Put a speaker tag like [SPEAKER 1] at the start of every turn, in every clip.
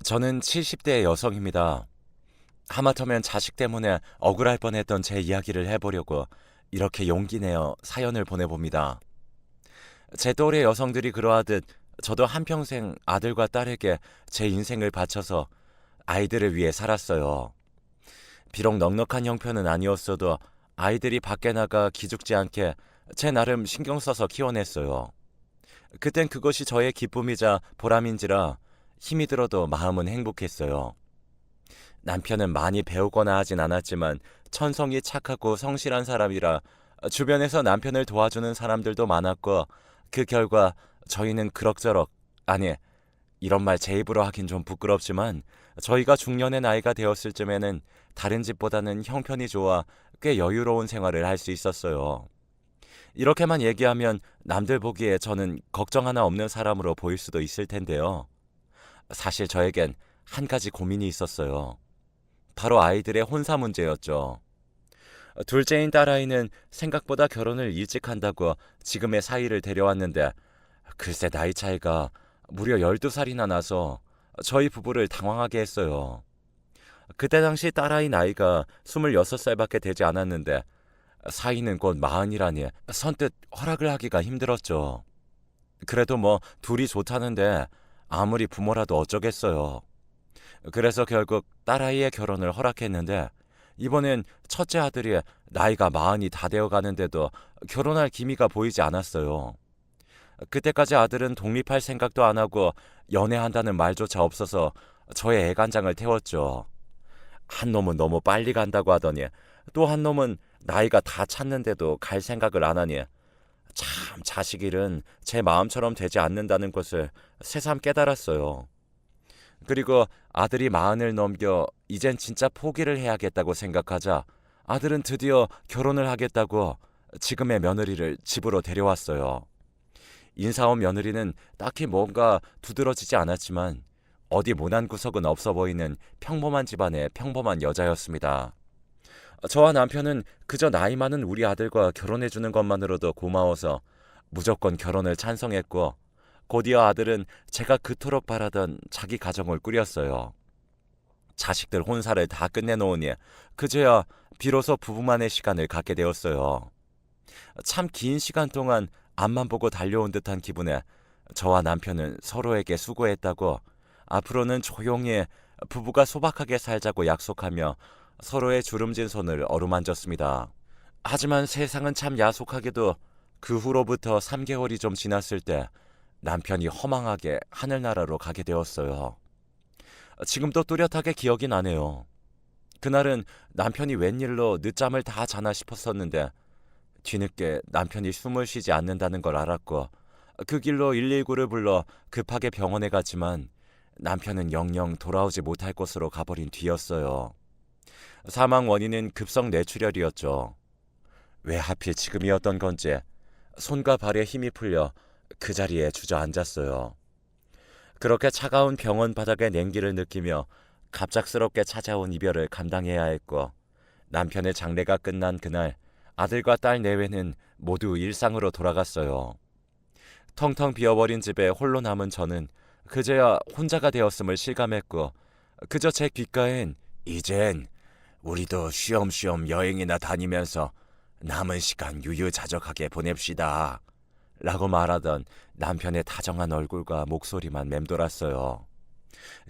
[SPEAKER 1] 저는 70대 여성입니다. 하마터면 자식 때문에 억울할 뻔했던 제 이야기를 해보려고 이렇게 용기 내어 사연을 보내봅니다. 제 또래 여성들이 그러하듯 저도 한평생 아들과 딸에게 제 인생을 바쳐서 아이들을 위해 살았어요. 비록 넉넉한 형편은 아니었어도 아이들이 밖에 나가 기죽지 않게 제 나름 신경 써서 키워냈어요. 그땐 그것이 저의 기쁨이자 보람인지라 힘이 들어도 마음은 행복했어요. 남편은 많이 배우거나 하진 않았지만 천성이 착하고 성실한 사람이라 주변에서 남편을 도와주는 사람들도 많았고, 그 결과 저희는 그럭저럭, 아니, 이런 말 제 입으로 하긴 좀 부끄럽지만 저희가 중년의 나이가 되었을 쯤에는 다른 집보다는 형편이 좋아 꽤 여유로운 생활을 할 수 있었어요. 이렇게만 얘기하면 남들 보기에 저는 걱정 하나 없는 사람으로 보일 수도 있을 텐데요. 사실 저에겐 한 가지 고민이 있었어요. 바로 아이들의 혼사 문제였죠. 둘째인 딸아이는 생각보다 결혼을 일찍 한다고 지금의 사위를 데려왔는데, 글쎄 나이 차이가 무려 12살이나 나서 저희 부부를 당황하게 했어요. 그때 당시 딸아이 나이가 26살밖에 되지 않았는데 사위는 곧 마흔이라니 선뜻 허락을 하기가 힘들었죠. 그래도 뭐 둘이 좋다는데 아무리 부모라도 어쩌겠어요. 그래서 결국 딸아이의 결혼을 허락했는데, 이번엔 첫째 아들이 나이가 마흔이 다 되어 가는데도 결혼할 기미가 보이지 않았어요. 그때까지 아들은 독립할 생각도 안 하고 연애한다는 말조차 없어서 저의 애간장을 태웠죠. 한 놈은 너무 빨리 간다고 하더니 또 한 놈은 나이가 다 찼는데도 갈 생각을 안 하니, 참 자식 일은 제 마음처럼 되지 않는다는 것을 새삼 깨달았어요. 그리고 아들이 마흔을 넘겨 이젠 진짜 포기를 해야겠다고 생각하자 아들은 드디어 결혼을 하겠다고 지금의 며느리를 집으로 데려왔어요. 인사온 며느리는 딱히 뭔가 두드러지지 않았지만 어디 모난 구석은 없어 보이는 평범한 집안의 평범한 여자였습니다. 저와 남편은 그저 나이 많은 우리 아들과 결혼해주는 것만으로도 고마워서 무조건 결혼을 찬성했고, 곧이어 아들은 제가 그토록 바라던 자기 가정을 꾸렸어요. 자식들 혼사를 다 끝내놓으니 그제야 비로소 부부만의 시간을 갖게 되었어요. 참 긴 시간 동안 앞만 보고 달려온 듯한 기분에 저와 남편은 서로에게 수고했다고, 앞으로는 조용히 부부가 소박하게 살자고 약속하며 서로의 주름진 손을 어루만졌습니다. 하지만 세상은 참 야속하게도 그 후로부터 3개월이 좀 지났을 때 남편이 허망하게 하늘나라로 가게 되었어요. 지금도 뚜렷하게 기억이 나네요. 그날은 남편이 웬일로 늦잠을 다 자나 싶었었는데 뒤늦게 남편이 숨을 쉬지 않는다는 걸 알았고, 그 길로 119를 불러 급하게 병원에 갔지만 남편은 영영 돌아오지 못할 곳으로 가버린 뒤였어요. 사망 원인은 급성 뇌출혈이었죠. 왜 하필 지금이었던 건지 손과 발에 힘이 풀려 그 자리에 주저앉았어요. 그렇게 차가운 병원 바닥의 냉기를 느끼며 갑작스럽게 찾아온 이별을 감당해야 했고, 남편의 장례가 끝난 그날 아들과 딸 내외는 모두 일상으로 돌아갔어요. 텅텅 비어버린 집에 홀로 남은 저는 그제야 혼자가 되었음을 실감했고, 그저 제 귓가엔 이젠 우리도 쉬엄쉬엄 여행이나 다니면서 남은 시간 유유자적하게 보냅시다 라고 말하던 남편의 다정한 얼굴과 목소리만 맴돌았어요.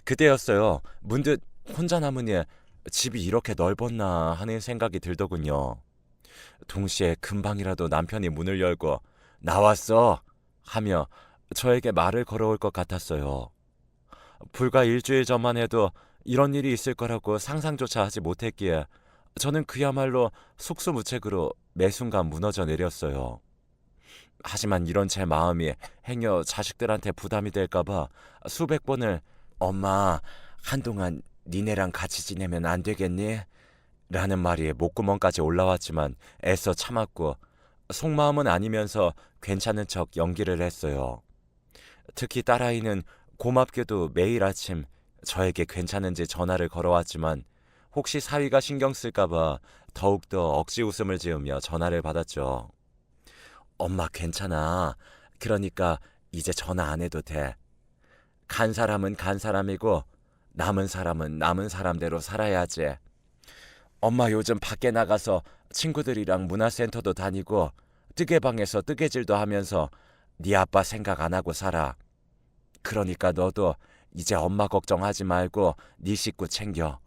[SPEAKER 1] 그때였어요. 문득 혼자 남으니 집이 이렇게 넓었나 하는 생각이 들더군요. 동시에 금방이라도 남편이 문을 열고 나왔어 하며 저에게 말을 걸어올 것 같았어요. 불과 일주일 전만 해도 이런 일이 있을 거라고 상상조차 하지 못했기에 저는 그야말로 속수무책으로 매 순간 무너져 내렸어요. 하지만 이런 제 마음이 행여 자식들한테 부담이 될까봐 수백 번을 엄마, 한동안 니네랑 같이 지내면 안 되겠니? 라는 말이 목구멍까지 올라왔지만 애써 참았고, 속마음은 아니면서 괜찮은 척 연기를 했어요. 특히 딸아이는 고맙게도 매일 아침 저에게 괜찮은지 전화를 걸어왔지만 혹시 사위가 신경 쓸까봐 더욱더 억지 웃음을 지으며 전화를 받았죠. 엄마 괜찮아. 그러니까 이제 전화 안 해도 돼. 간 사람은 간 사람이고 남은 사람은 남은 사람대로 살아야지. 엄마 요즘 밖에 나가서 친구들이랑 문화센터도 다니고 뜨개방에서 뜨개질도 하면서 네 아빠 생각 안 하고 살아. 그러니까 너도 이제 엄마 걱정하지 말고 네 식구 챙겨.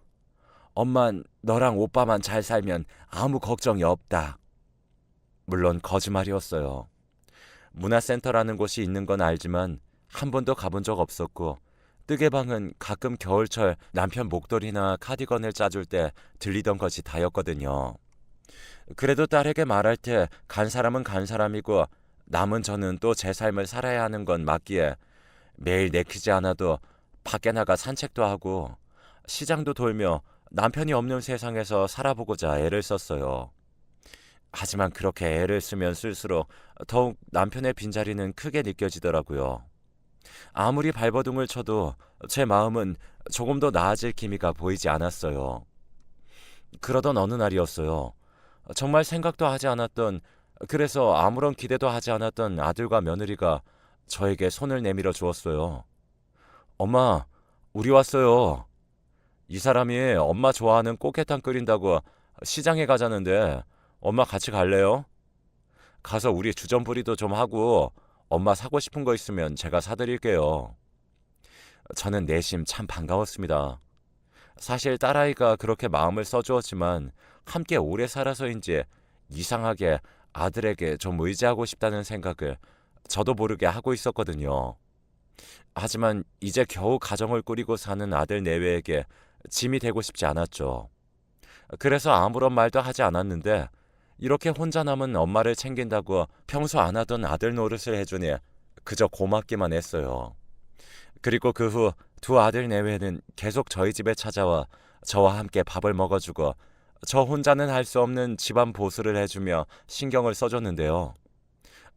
[SPEAKER 1] 엄만 너랑 오빠만 잘 살면 아무 걱정이 없다. 물론 거짓말이었어요. 문화센터라는 곳이 있는 건 알지만 한 번도 가본 적 없었고 뜨개방은 가끔 겨울철 남편 목도리나 카디건을 짜줄 때 들리던 것이 다였거든요. 그래도 딸에게 말할 때 간 사람은 간 사람이고 남은 저는 또 제 삶을 살아야 하는 건 맞기에 매일 내키지 않아도 밖에 나가 산책도 하고 시장도 돌며 남편이 없는 세상에서 살아보고자 애를 썼어요. 하지만 그렇게 애를 쓰면 쓸수록 더욱 남편의 빈자리는 크게 느껴지더라고요. 아무리 발버둥을 쳐도 제 마음은 조금 더 나아질 기미가 보이지 않았어요. 그러던 어느 날이었어요. 정말 생각도 하지 않았던, 그래서 아무런 기대도 하지 않았던 아들과 며느리가 저에게 손을 내밀어 주었어요. 엄마, 우리 왔어요. 이 사람이 엄마 좋아하는 꽃게탕 끓인다고 시장에 가자는데 엄마 같이 갈래요? 가서 우리 주전부리도 좀 하고 엄마 사고 싶은 거 있으면 제가 사드릴게요. 저는 내심 참 반가웠습니다. 사실 딸아이가 그렇게 마음을 써주었지만 함께 오래 살아서인지 이상하게 아들에게 좀 의지하고 싶다는 생각을 저도 모르게 하고 있었거든요. 하지만 이제 겨우 가정을 꾸리고 사는 아들 내외에게 짐이 되고 싶지 않았죠. 그래서 아무런 말도 하지 않았는데 이렇게 혼자 남은 엄마를 챙긴다고 평소 안 하던 아들 노릇을 해주니 그저 고맙기만 했어요. 그리고 그 후 두 아들 내외는 계속 저희 집에 찾아와 저와 함께 밥을 먹어주고 저 혼자는 할 수 없는 집안 보수를 해주며 신경을 써줬는데요.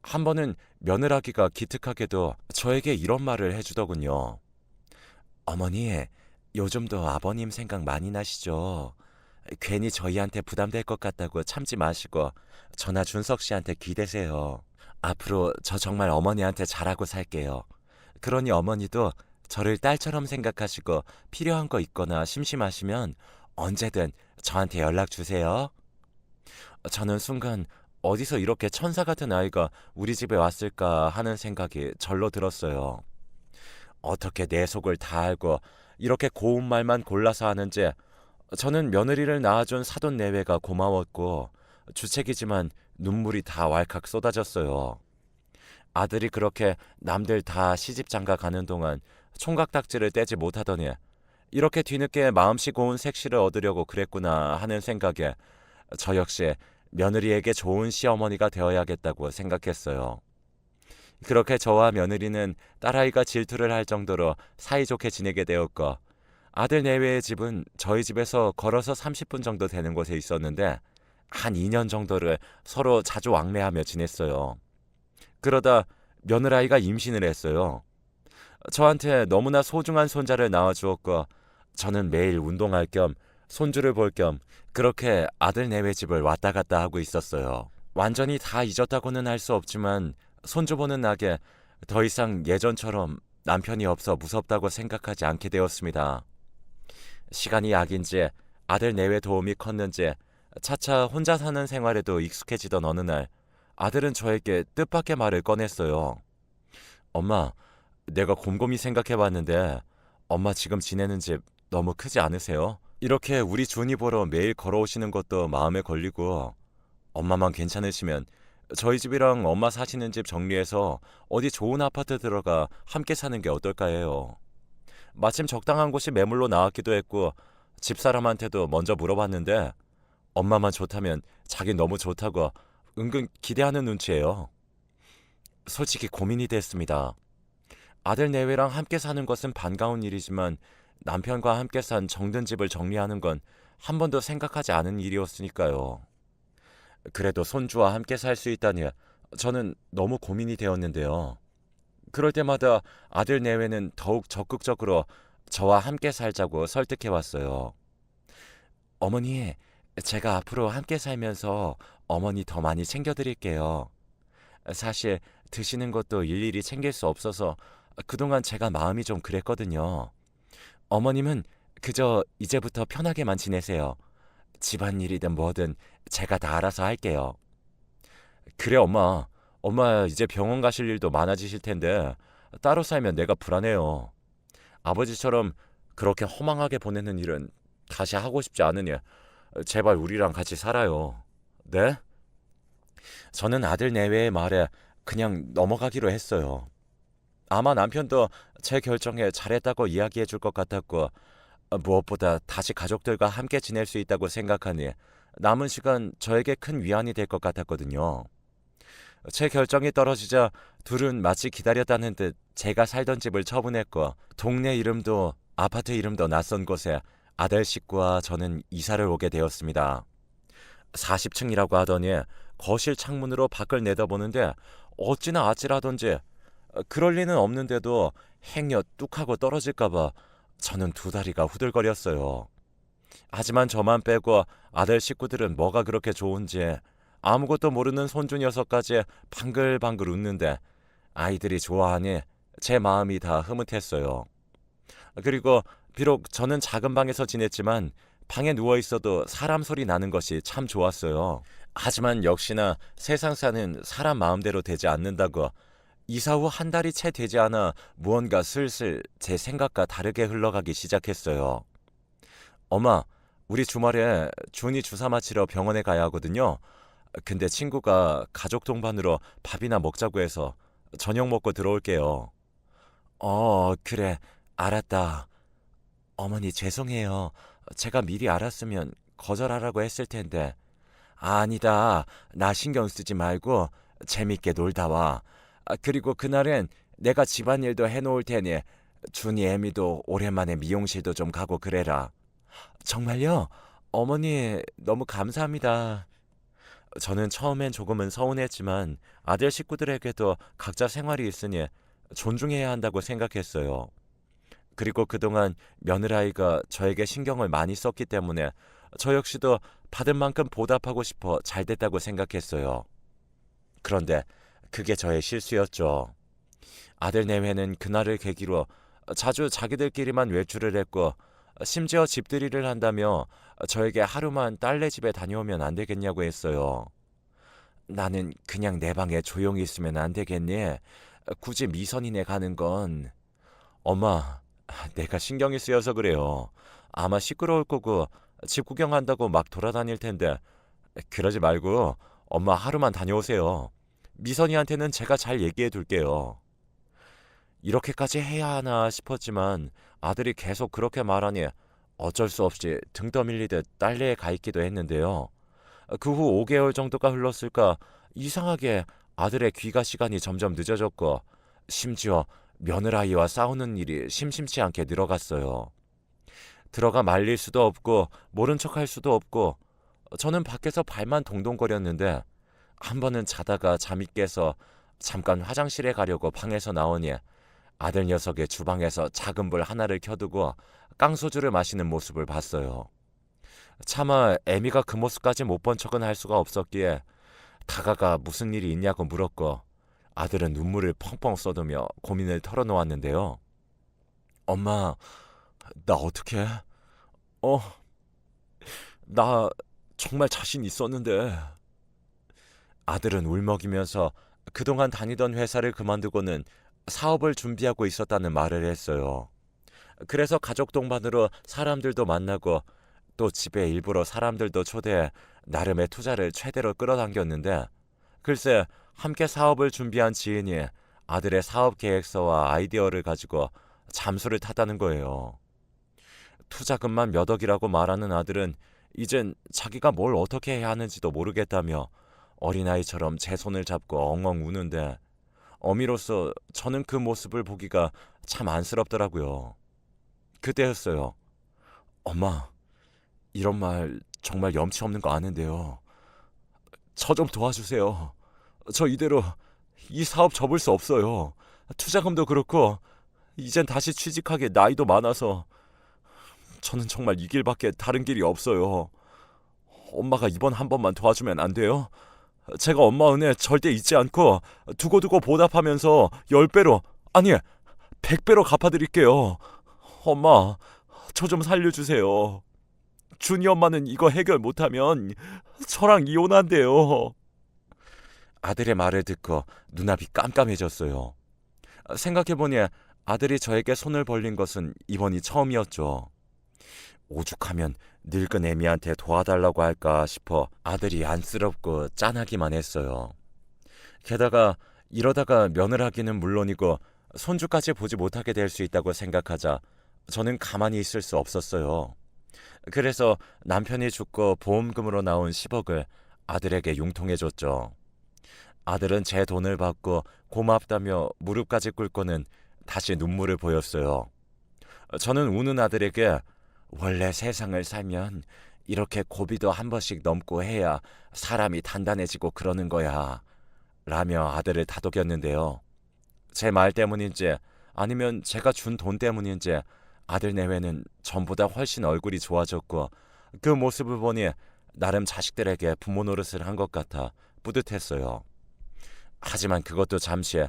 [SPEAKER 1] 한 번은 며느라기가 기특하게도 저에게 이런 말을 해주더군요. 어머니, 요즘도 아버님 생각 많이 나시죠? 괜히 저희한테 부담될 것 같다고 참지 마시고 저나 준석 씨한테 기대세요. 앞으로 저 정말 어머니한테 잘하고 살게요. 그러니 어머니도 저를 딸처럼 생각하시고 필요한 거 있거나 심심하시면 언제든 저한테 연락 주세요. 저는 순간 어디서 이렇게 천사 같은 아이가 우리 집에 왔을까 하는 생각이 절로 들었어요. 어떻게 내 속을 다 알고 이렇게 고운 말만 골라서 하는지 저는 며느리를 낳아준 사돈 내외가 고마웠고 주책이지만 눈물이 다 왈칵 쏟아졌어요. 아들이 그렇게 남들 다 시집 장가 가는 동안 총각딱지를 떼지 못하더니 이렇게 뒤늦게 마음씨 고운 색시를 얻으려고 그랬구나 하는 생각에 저 역시 며느리에게 좋은 시어머니가 되어야겠다고 생각했어요. 그렇게 저와 며느리는 딸아이가 질투를 할 정도로 사이좋게 지내게 되었고 아들 내외의 집은 저희 집에서 걸어서 30분 정도 되는 곳에 있었는데 한 2년 정도를 서로 자주 왕래하며 지냈어요. 그러다 며느라이가 임신을 했어요. 저한테 너무나 소중한 손자를 낳아주었고 저는 매일 운동할 겸 손주를 볼 겸 그렇게 아들 내외 집을 왔다 갔다 하고 있었어요. 완전히 다 잊었다고는 할 수 없지만 손주 보는 낙에 더 이상 예전처럼 남편이 없어 무섭다고 생각하지 않게 되었습니다. 시간이 약인지 아들 내외 도움이 컸는지 차차 혼자 사는 생활에도 익숙해지던 어느 날 아들은 저에게 뜻밖의 말을 꺼냈어요. 엄마, 내가 곰곰이 생각해봤는데 엄마 지금 지내는 집 너무 크지 않으세요? 이렇게 우리 준이 보러 매일 걸어오시는 것도 마음에 걸리고 엄마만 괜찮으시면 저희 집이랑 엄마 사시는 집 정리해서 어디 좋은 아파트 들어가 함께 사는 게 어떨까 해요. 마침 적당한 곳이 매물로 나왔기도 했고 집사람한테도 먼저 물어봤는데 엄마만 좋다면 자긴 너무 좋다고 은근 기대하는 눈치예요. 솔직히 고민이 됐습니다. 아들 내외랑 함께 사는 것은 반가운 일이지만 남편과 함께 산 정든 집을 정리하는 건 한 번도 생각하지 않은 일이었으니까요. 그래도 손주와 함께 살 수 있다니 저는 너무 고민이 되었는데요. 그럴 때마다 아들 내외는 더욱 적극적으로 저와 함께 살자고 설득해 왔어요. 어머니, 제가 앞으로 함께 살면서 어머니 더 많이 챙겨드릴게요. 사실 드시는 것도 일일이 챙길 수 없어서 그동안 제가 마음이 좀 그랬거든요. 어머님은 그저 이제부터 편하게만 지내세요. 집안일이든 뭐든 제가 다 알아서 할게요. 그래, 엄마. 엄마 이제 병원 가실 일도 많아지실 텐데 따로 살면 내가 불안해요. 아버지처럼 그렇게 허망하게 보내는 일은 다시 하고 싶지 않으니 제발 우리랑 같이 살아요. 네? 저는 아들 내외의 말에 그냥 넘어가기로 했어요. 아마 남편도 제 결정에 잘했다고 이야기해 줄 것 같았고, 무엇보다 다시 가족들과 함께 지낼 수 있다고 생각하니 남은 시간 저에게 큰 위안이 될 것 같았거든요. 제 결정이 떨어지자 둘은 마치 기다렸다는 듯 제가 살던 집을 처분했고, 동네 이름도 아파트 이름도 낯선 곳에 아들 식구와 저는 이사를 오게 되었습니다. 40층이라고 하더니 거실 창문으로 밖을 내다보는데 어찌나 아찔하던지, 그럴 리는 없는데도 행여 뚝하고 떨어질까봐 저는 두 다리가 후들거렸어요. 하지만 저만 빼고 아들 식구들은 뭐가 그렇게 좋은지 아무것도 모르는 손주 녀석까지 방글방글 웃는데 아이들이 좋아하니 제 마음이 다 흐뭇했어요. 그리고 비록 저는 작은 방에서 지냈지만 방에 누워 있어도 사람 소리 나는 것이 참 좋았어요. 하지만 역시나 세상 사는 사람 마음대로 되지 않는다고 이사 후 한 달이 채 되지 않아 무언가 슬슬 제 생각과 다르게 흘러가기 시작했어요. 엄마, 우리 주말에 준이 주사 맞히러 병원에 가야 하거든요. 근데 친구가 가족 동반으로 밥이나 먹자고 해서 저녁 먹고 들어올게요. 그래. 알았다. 어머니 죄송해요. 제가 미리 알았으면 거절하라고 했을 텐데. 아니다. 나 신경 쓰지 말고 재밌게 놀다 와. 그리고 그날은 내가 집안일도 해놓을 테니 준이 애미도 오랜만에 미용실도 좀 가고 그래라. 정말요? 어머니 너무 감사합니다. 저는 처음엔 조금은 서운했지만 아들 식구들에게도 각자 생활이 있으니 존중해야 한다고 생각했어요. 그리고 그동안 며느라이가 저에게 신경을 많이 썼기 때문에 저 역시도 받은 만큼 보답하고 싶어 잘됐다고 생각했어요. 그런데 그게 저의 실수였죠. 아들 내외는 그날을 계기로 자주 자기들끼리만 외출을 했고, 심지어 집들이를 한다며 저에게 하루만 딸네 집에 다녀오면 안 되겠냐고 했어요. 나는 그냥 내 방에 조용히 있으면 안 되겠니? 굳이 미선이네 가는 건. 엄마, 내가 신경이 쓰여서 그래요. 아마 시끄러울 거고 집 구경한다고 막 돌아다닐 텐데 그러지 말고 엄마 하루만 다녀오세요. 미선이한테는 제가 잘 얘기해 둘게요. 이렇게까지 해야 하나 싶었지만 아들이 계속 그렇게 말하니 어쩔 수 없이 등 떠밀리듯 딸내에 가 있기도 했는데요. 그 후 5개월 정도가 흘렀을까 이상하게 아들의 귀가 시간이 점점 늦어졌고, 심지어 며느라이와 싸우는 일이 심심치 않게 늘어갔어요. 들어가 말릴 수도 없고 모른 척할 수도 없고 저는 밖에서 발만 동동거렸는데, 한 번은 자다가 잠이 깨서 잠깐 화장실에 가려고 방에서 나오니 아들 녀석의 주방에서 작은 불 하나를 켜두고 깡소주를 마시는 모습을 봤어요. 차마 애미가 그 모습까지 못 본 척은 할 수가 없었기에 다가가 무슨 일이 있냐고 물었고, 아들은 눈물을 펑펑 쏟으며 고민을 털어놓았는데요. 엄마, 나 어떡해? 어, 나 정말 자신 있었는데. 아들은 울먹이면서 그동안 다니던 회사를 그만두고는 사업을 준비하고 있었다는 말을 했어요. 그래서 가족 동반으로 사람들도 만나고 또 집에 일부러 사람들도 초대해 나름의 투자를 최대로 끌어당겼는데, 글쎄 함께 사업을 준비한 지인이 아들의 사업 계획서와 아이디어를 가지고 잠수를 탔다는 거예요. 투자금만 몇 억이라고 말하는 아들은 이젠 자기가 뭘 어떻게 해야 하는지도 모르겠다며 어린아이처럼 제 손을 잡고 엉엉 우는데, 어미로서 저는 그 모습을 보기가 참 안쓰럽더라고요. 그때였어요. 엄마, 이런 말 정말 염치 없는 거 아는데요. 저 좀 도와주세요. 저 이대로 이 사업 접을 수 없어요. 투자금도 그렇고 이젠 다시 취직하게 나이도 많아서 저는 정말 이 길밖에 다른 길이 없어요. 엄마가 이번 한 번만 도와주면 안 돼요? 제가 엄마 은혜 절대 잊지 않고 두고두고 보답하면서 10배로, 아니 100배로 갚아드릴게요. 엄마, 저 좀 살려주세요. 준이 엄마는 이거 해결 못하면 저랑 이혼한대요. 아들의 말을 듣고 눈앞이 깜깜해졌어요. 생각해보니 아들이 저에게 손을 벌린 것은 이번이 처음이었죠. 오죽하면 늙은 애미한테 도와달라고 할까 싶어 아들이 안쓰럽고 짠하기만 했어요. 게다가 이러다가 며느라기는 물론이고 손주까지 보지 못하게 될 수 있다고 생각하자 저는 가만히 있을 수 없었어요. 그래서 남편이 죽고 보험금으로 나온 10억을 아들에게 융통해줬죠. 아들은 제 돈을 받고 고맙다며 무릎까지 꿇고는 다시 눈물을 보였어요. 저는 우는 아들에게 원래 세상을 살면 이렇게 고비도 한 번씩 넘고 해야 사람이 단단해지고 그러는 거야 라며 아들을 다독였는데요. 제 말 때문인지 아니면 제가 준 돈 때문인지 아들 내외는 전보다 훨씬 얼굴이 좋아졌고 그 모습을 보니 나름 자식들에게 부모 노릇을 한 것 같아 뿌듯했어요. 하지만 그것도 잠시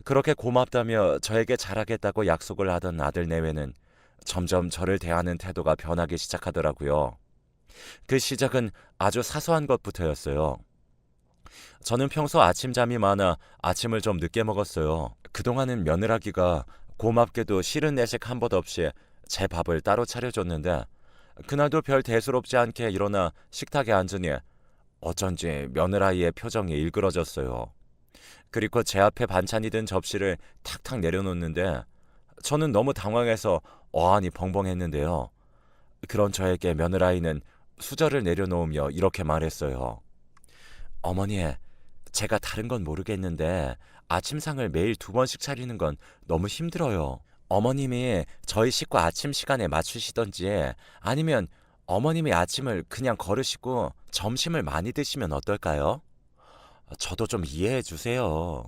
[SPEAKER 1] 그렇게 고맙다며 저에게 잘하겠다고 약속을 하던 아들 내외는 점점 저를 대하는 태도가 변하기 시작하더라고요. 그 시작은 아주 사소한 것부터였어요. 저는 평소 아침잠이 많아 아침을 좀 늦게 먹었어요. 그동안은 며느라기가 고맙게도 싫은 내색 한 번 없이 제 밥을 따로 차려줬는데 그날도 별 대수롭지 않게 일어나 식탁에 앉으니 어쩐지 며느라이의 표정이 일그러졌어요. 그리고 제 앞에 반찬이 든 접시를 탁탁 내려놓는데 저는 너무 당황해서 어안이 벙벙했는데요. 그런 저에게 며느라이는 수저를 내려놓으며 이렇게 말했어요. 어머니, 제가 다른 건 모르겠는데 아침상을 매일 2번씩 차리는 건 너무 힘들어요. 어머님이 저희 식구 아침 시간에 맞추시던지 아니면 어머님이 아침을 그냥 거르시고 점심을 많이 드시면 어떨까요? 저도 좀 이해해 주세요.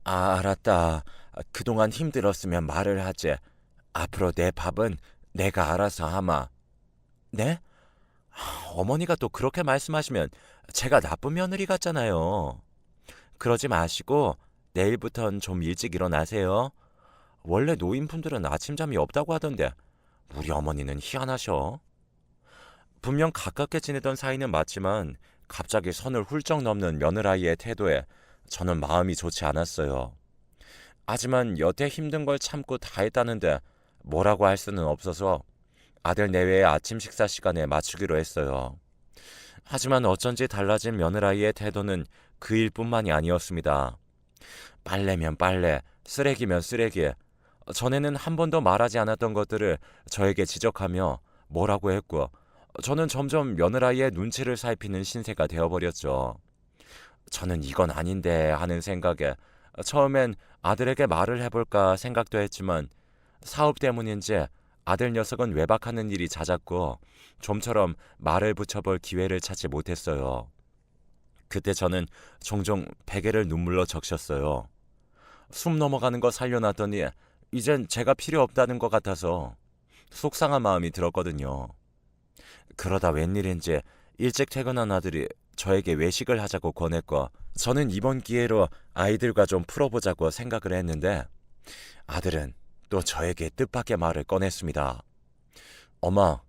[SPEAKER 1] 아, 알았다. 그동안 힘들었으면 말을 하지. 앞으로 내 밥은 내가 알아서 하마. 네? 어머니가 또 그렇게 말씀하시면 제가 나쁜 며느리 같잖아요. 그러지 마시고 내일부턴 좀 일찍 일어나세요. 원래 노인분들은 아침잠이 없다고 하던데 우리 어머니는 희한하셔. 분명 가깝게 지내던 사이는 맞지만 갑자기 선을 훌쩍 넘는 며느라이의 태도에 저는 마음이 좋지 않았어요. 하지만 여태 힘든 걸 참고 다 했다는데 뭐라고 할 수는 없어서 아들 내외의 아침 식사 시간에 맞추기로 했어요. 하지만 어쩐지 달라진 며느라이의 태도는 그 일뿐만이 아니었습니다. 빨래면 빨래, 쓰레기면 쓰레기. 전에는 한 번도 말하지 않았던 것들을 저에게 지적하며 뭐라고 했고 저는 점점 며느라이의 눈치를 살피는 신세가 되어버렸죠. 저는 이건 아닌데 하는 생각에 처음엔 아들에게 말을 해볼까 생각도 했지만 사업 때문인지 아들 녀석은 외박하는 일이 잦았고 좀처럼 말을 붙여볼 기회를 찾지 못했어요. 그때 저는 종종 베개를 눈물로 적셨어요. 숨 넘어가는 거 살려놨더니 이젠 제가 필요 없다는 것 같아서 속상한 마음이 들었거든요. 그러다 웬일인지 일찍 퇴근한 아들이 저에게 외식을 하자고 권했고 저는 이번 기회로 아이들과 좀 풀어보자고 생각을 했는데 아들은 또 저에게 뜻밖의 말을 꺼냈습니다. 엄마,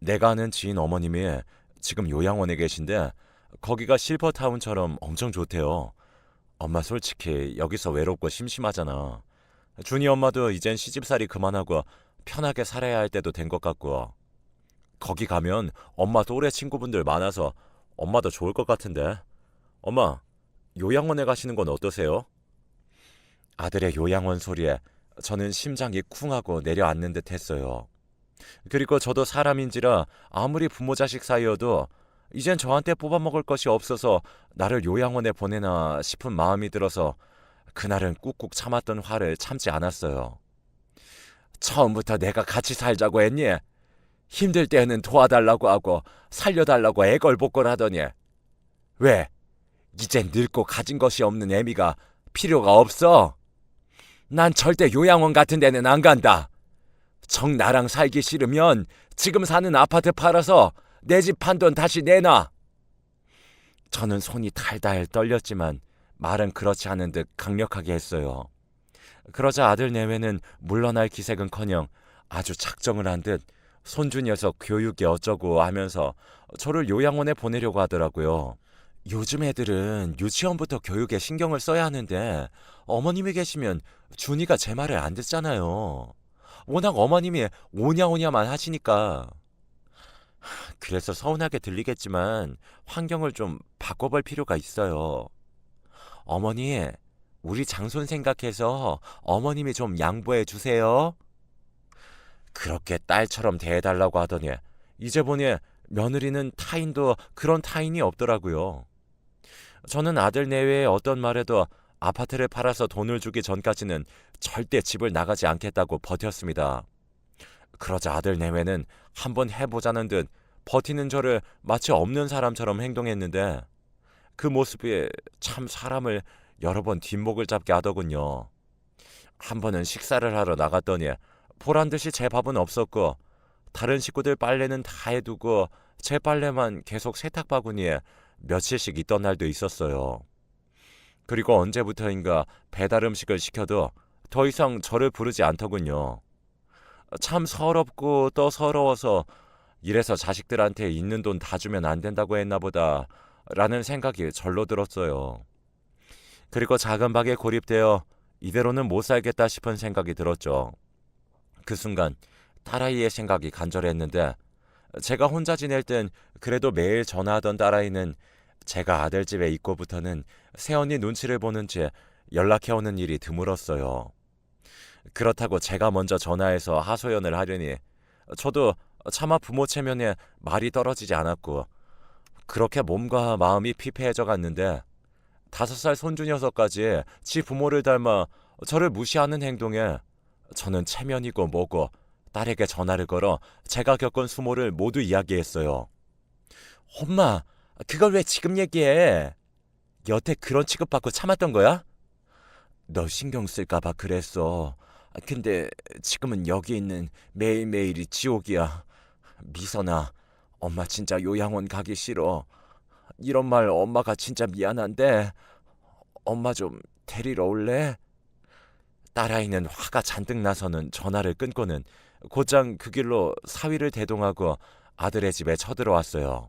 [SPEAKER 1] 내가 아는 지인 어머님이 지금 요양원에 계신데 거기가 실버타운처럼 엄청 좋대요. 엄마 솔직히 여기서 외롭고 심심하잖아. 준이 엄마도 이젠 시집살이 그만하고 편하게 살아야 할 때도 된 것 같고 거기 가면 엄마 또래 친구분들 많아서 엄마도 좋을 것 같은데. 엄마, 요양원에 가시는 건 어떠세요? 아들의 요양원 소리에 저는 심장이 쿵하고 내려앉는 듯 했어요. 그리고 저도 사람인지라 아무리 부모 자식 사이여도 이젠 저한테 뽑아먹을 것이 없어서 나를 요양원에 보내나 싶은 마음이 들어서 그날은 꾹꾹 참았던 화를 참지 않았어요. 처음부터 내가 같이 살자고 했니? 힘들 때는 도와달라고 하고 살려달라고 애걸복걸하더니 왜? 이젠 늙고 가진 것이 없는 애미가 필요가 없어? 난 절대 요양원 같은 데는 안 간다. 정 나랑 살기 싫으면 지금 사는 아파트 팔아서 내 집 판 돈 다시 내놔. 저는 손이 달달 떨렸지만 말은 그렇지 않은 듯 강력하게 했어요. 그러자 아들 내외는 물러날 기색은커녕 아주 작정을 한 듯 손주 녀석 교육이 어쩌고 하면서 저를 요양원에 보내려고 하더라고요. 요즘 애들은 유치원부터 교육에 신경을 써야 하는데 어머님이 계시면 준이가 제 말을 안 듣잖아요. 워낙 어머님이 오냐오냐만 하시니까. 그래서 서운하게 들리겠지만 환경을 좀 바꿔볼 필요가 있어요. 어머니, 우리 장손 생각해서 어머님이 좀 양보해 주세요. 그렇게 딸처럼 대해달라고 하더니 이제 보니 며느리는 타인도 그런 타인이 없더라고요. 저는 아들 내외의 어떤 말에도 아파트를 팔아서 돈을 주기 전까지는 절대 집을 나가지 않겠다고 버텼습니다. 그러자 아들 내외는 한번 해보자는 듯 버티는 저를 마치 없는 사람처럼 행동했는데 그 모습이 참 사람을 여러 번 뒷목을 잡게 하더군요. 한 번은 식사를 하러 나갔더니 보란 듯이 제 밥은 없었고 다른 식구들 빨래는 다 해두고 제 빨래만 계속 세탁 바구니에 며칠씩 있던 날도 있었어요. 그리고 언제부터인가 배달 음식을 시켜도 더 이상 저를 부르지 않더군요. 참 서럽고 또 서러워서 이래서 자식들한테 있는 돈 다 주면 안 된다고 했나 보다 라는 생각이 절로 들었어요. 그리고 작은 방에 고립되어 이대로는 못 살겠다 싶은 생각이 들었죠. 그 순간 딸아이의 생각이 간절했는데 제가 혼자 지낼 땐 그래도 매일 전화하던 딸아이는 제가 아들 집에 있고부터는 새언니 눈치를 보는지 연락해오는 일이 드물었어요. 그렇다고 제가 먼저 전화해서 하소연을 하려니 저도 차마 부모 체면에 말이 떨어지지 않았고 그렇게 몸과 마음이 피폐해져 갔는데 5살 손주 녀석까지 지 부모를 닮아 저를 무시하는 행동에 저는 체면이고 뭐고 딸에게 전화를 걸어 제가 겪은 수모를 모두 이야기했어요. 엄마, 그걸 왜 지금 얘기해? 여태 그런 취급받고 참았던 거야? 너 신경 쓸까봐 그랬어. 근데 지금은 여기 있는 매일매일이 지옥이야. 미선아, 엄마 진짜 요양원 가기 싫어. 이런 말 엄마가 진짜 미안한데 엄마 좀 데리러 올래? 딸아이는 화가 잔뜩 나서는 전화를 끊고는 곧장 그 길로 사위를 대동하고 아들의 집에 쳐들어왔어요.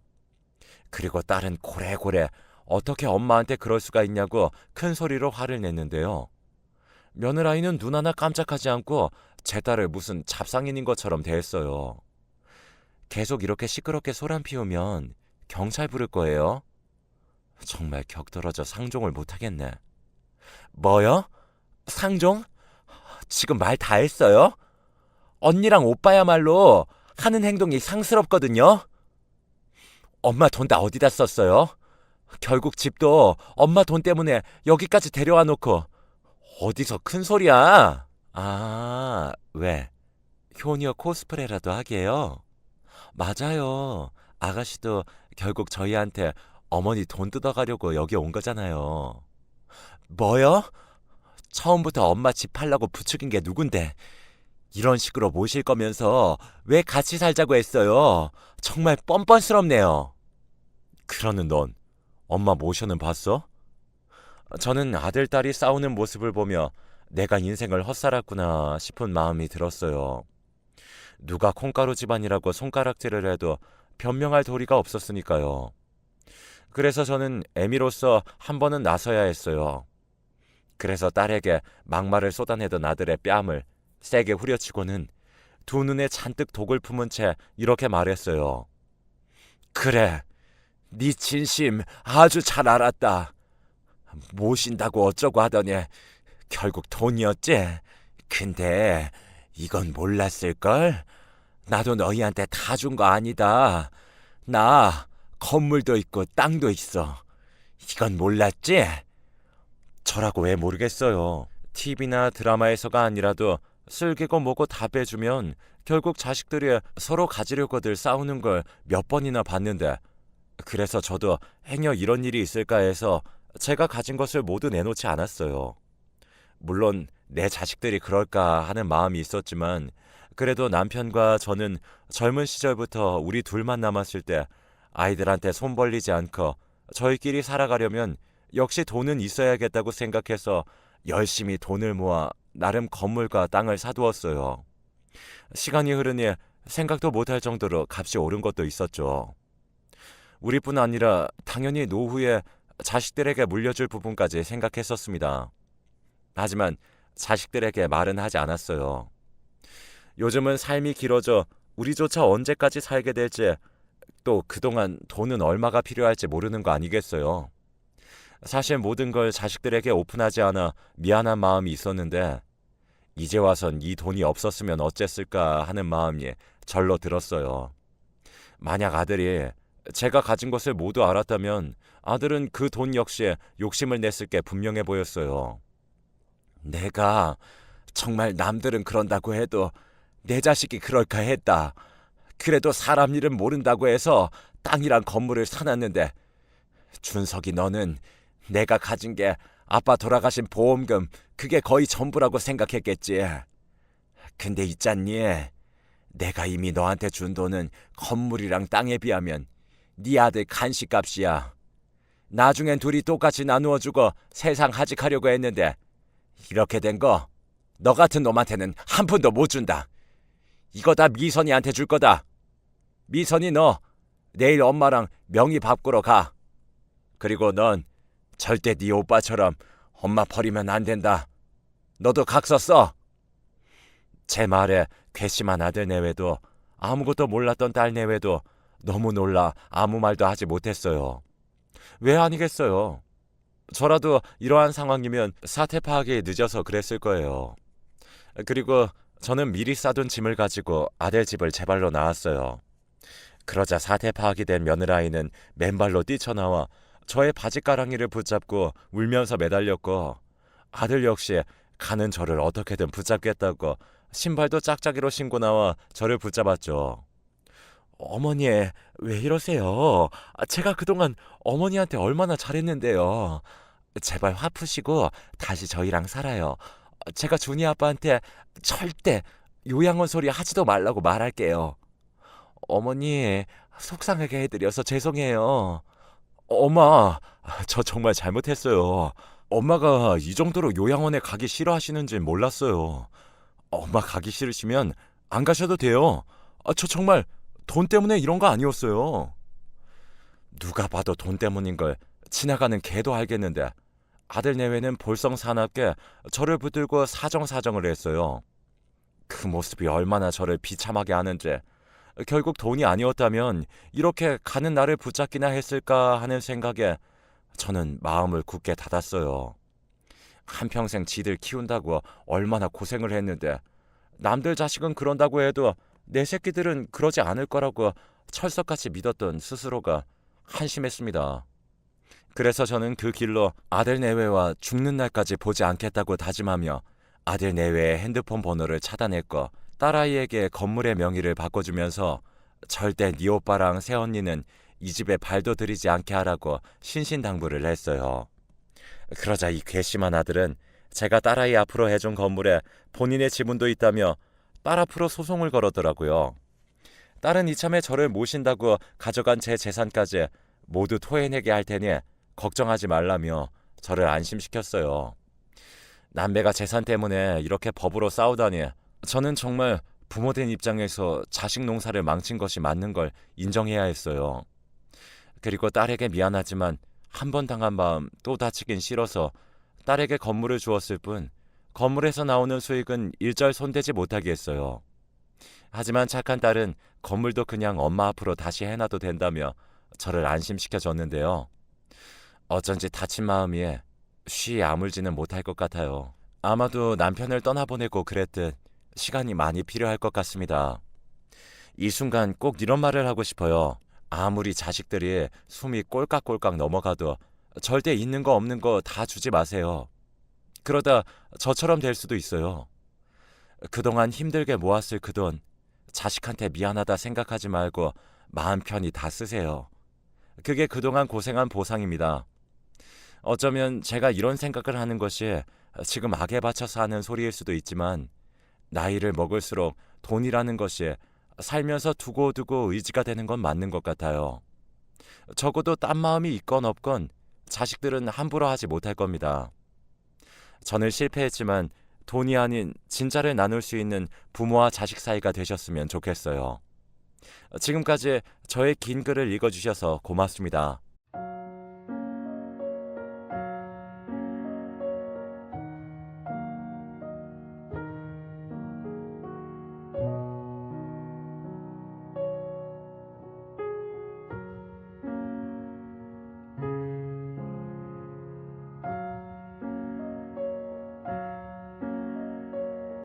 [SPEAKER 1] 그리고 딸은 고래고래 어떻게 엄마한테 그럴 수가 있냐고 큰 소리로 화를 냈는데요. 며느라이는 눈 하나 깜짝하지 않고 제 딸을 무슨 잡상인인 것처럼 대했어요. 계속 이렇게 시끄럽게 소란 피우면 경찰 부를 거예요. 정말 격떨어져 상종을 못하겠네. 뭐요? 상종? 지금 말 다 했어요? 언니랑 오빠야말로 하는 행동이 상스럽거든요. 엄마 돈 다 어디다 썼어요? 결국 집도 엄마 돈 때문에 여기까지 데려와 놓고 어디서 큰 소리야? 아, 왜? 효녀 코스프레라도 하게요? 맞아요. 아가씨도 결국 저희한테 어머니 돈 뜯어가려고 여기 온 거잖아요. 뭐요? 처음부터 엄마 집 팔라고 부추긴 게 누군데 이런 식으로 모실 거면서 왜 같이 살자고 했어요? 정말 뻔뻔스럽네요. 그러는 넌 엄마 모셔는 봤어? 저는 아들, 딸이 싸우는 모습을 보며 내가 인생을 헛살았구나 싶은 마음이 들었어요. 누가 콩가루 집안이라고 손가락질을 해도 변명할 도리가 없었으니까요. 그래서 저는 애미로서 한 번은 나서야 했어요. 그래서 딸에게 막말을 쏟아내던 아들의 뺨을 세게 후려치고는 두 눈에 잔뜩 독을 품은 채 이렇게 말했어요. 그래, 네 진심 아주 잘 알았다. 모신다고 어쩌고 하더니 결국 돈이었지? 근데 이건 몰랐을걸? 나도 너희한테 다 준 거 아니다. 나 건물도 있고 땅도 있어. 이건 몰랐지? 저라고 왜 모르겠어요. TV나 드라마에서가 아니라도 쓸개고 뭐고 다 빼주면 결국 자식들이 서로 가지려고들 싸우는 걸 몇 번이나 봤는데 그래서 저도 행여 이런 일이 있을까 해서 제가 가진 것을 모두 내놓지 않았어요. 물론 내 자식들이 그럴까 하는 마음이 있었지만 그래도 남편과 저는 젊은 시절부터 우리 둘만 남았을 때 아이들한테 손 벌리지 않고 저희끼리 살아가려면 역시 돈은 있어야겠다고 생각해서 열심히 돈을 모아 나름 건물과 땅을 사두었어요. 시간이 흐르니 생각도 못할 정도로 값이 오른 것도 있었죠. 우리뿐 아니라 당연히 노후에 자식들에게 물려줄 부분까지 생각했었습니다. 하지만 자식들에게 말은 하지 않았어요. 요즘은 삶이 길어져 우리조차 언제까지 살게 될지, 또 그동안 돈은 얼마가 필요할지 모르는 거 아니겠어요. 사실 모든 걸 자식들에게 오픈하지 않아 미안한 마음이 있었는데, 이제 와선 이 돈이 없었으면 어쨌을까 하는 마음이 절로 들었어요. 만약 아들이 제가 가진 것을 모두 알았다면 아들은 그 돈 역시 욕심을 냈을 게 분명해 보였어요. 내가 정말 남들은 그런다고 해도 내 자식이 그럴까 했다. 그래도 사람 일은 모른다고 해서 땅이랑 건물을 사놨는데, 준석이 너는 내가 가진 게 아빠 돌아가신 보험금, 그게 거의 전부라고 생각했겠지. 근데 있잖니, 내가 이미 너한테 준 돈은 건물이랑 땅에 비하면 네 아들 간식값이야. 나중엔 둘이 똑같이 나누어 주고 세상 하직하려고 했는데, 이렇게 된 거 너 같은 놈한테는 한 푼도 못 준다. 이거 다 미선이한테 줄 거다. 미선이 너 내일 엄마랑 명의 바꾸러 가. 그리고 넌 절대 네 오빠처럼 엄마 버리면 안 된다. 너도 각서 써. 제 말에 괘씸한 아들 내외도, 아무것도 몰랐던 딸 내외도 너무 놀라 아무 말도 하지 못했어요. 왜 아니겠어요. 저라도 이러한 상황이면 사태 파악이 늦어서 그랬을 거예요. 그리고 저는 미리 싸둔 짐을 가지고 아들 집을 제 발로 나왔어요. 그러자 사태 파악이 된 며느라이는 맨발로 뛰쳐나와 저의 바지가랑이를 붙잡고 울면서 매달렸고, 아들 역시 가는 저를 어떻게든 붙잡겠다고 신발도 짝짝이로 신고 나와 저를 붙잡았죠. 어머니, 왜 이러세요? 제가 그동안 어머니한테 얼마나 잘했는데요. 제발 화 푸시고 다시 저희랑 살아요. 제가 준이 아빠한테 절대 요양원 소리 하지도 말라고 말할게요. 어머니, 속상하게 해드려서 죄송해요. 엄마, 저 정말 잘못했어요. 엄마가 이 정도로 요양원에 가기 싫어하시는지 몰랐어요. 엄마 가기 싫으시면 안 가셔도 돼요. 저 정말 돈 때문에 이런 거 아니었어요. 누가 봐도 돈 때문인 걸 지나가는 개도 알겠는데, 아들 내외는 볼썽사납게 저를 붙들고 사정사정을 했어요. 그 모습이 얼마나 저를 비참하게 하는지, 결국 돈이 아니었다면 이렇게 가는 나를 붙잡기나 했을까 하는 생각에 저는 마음을 굳게 닫았어요. 한평생 지들 키운다고 얼마나 고생을 했는데, 남들 자식은 그런다고 해도 내 새끼들은 그러지 않을 거라고 철석같이 믿었던 스스로가 한심했습니다. 그래서 저는 그 길로 아들 내외와 죽는 날까지 보지 않겠다고 다짐하며 아들 내외의 핸드폰 번호를 차단했고, 딸아이에게 건물의 명의를 바꿔주면서 절대 네 오빠랑 새언니는 이 집에 발도 들이지 않게 하라고 신신당부를 했어요. 그러자 이 괘씸한 아들은 제가 딸아이 앞으로 해준 건물에 본인의 지분도 있다며 딸 앞으로 소송을 걸었더라고요. 딸은 이참에 저를 모신다고 가져간 제 재산까지 모두 토해내게 할 테니 걱정하지 말라며 저를 안심시켰어요. 남매가 재산 때문에 이렇게 법으로 싸우다니, 저는 정말 부모된 입장에서 자식 농사를 망친 것이 맞는 걸 인정해야 했어요. 그리고 딸에게 미안하지만 한 번 당한 마음 또 다치긴 싫어서 딸에게 건물을 주었을 뿐, 건물에서 나오는 수익은 일절 손대지 못하게 했어요. 하지만 착한 딸은 건물도 그냥 엄마 앞으로 다시 해놔도 된다며 저를 안심시켜줬는데요. 어쩐지 다친 마음이 쉬 아물지는 못할 것 같아요. 아마도 남편을 떠나보내고 그랬듯 시간이 많이 필요할 것 같습니다. 이 순간 꼭 이런 말을 하고 싶어요. 아무리 자식들이 숨이 꼴깍꼴깍 넘어가도 절대 있는 거 없는 거 다 주지 마세요. 그러다 저처럼 될 수도 있어요. 그동안 힘들게 모았을 그 돈, 자식한테 미안하다 생각하지 말고 마음 편히 다 쓰세요. 그게 그동안 고생한 보상입니다. 어쩌면 제가 이런 생각을 하는 것이 지금 악에 받쳐서 하는 소리일 수도 있지만, 나이를 먹을수록 돈이라는 것이 살면서 두고두고 의지가 되는 건 맞는 것 같아요. 적어도 딴 마음이 있건 없건 자식들은 함부로 하지 못할 겁니다. 저는 실패했지만 돈이 아닌 진짜를 나눌 수 있는 부모와 자식 사이가 되셨으면 좋겠어요. 지금까지 저의 긴 글을 읽어주셔서 고맙습니다.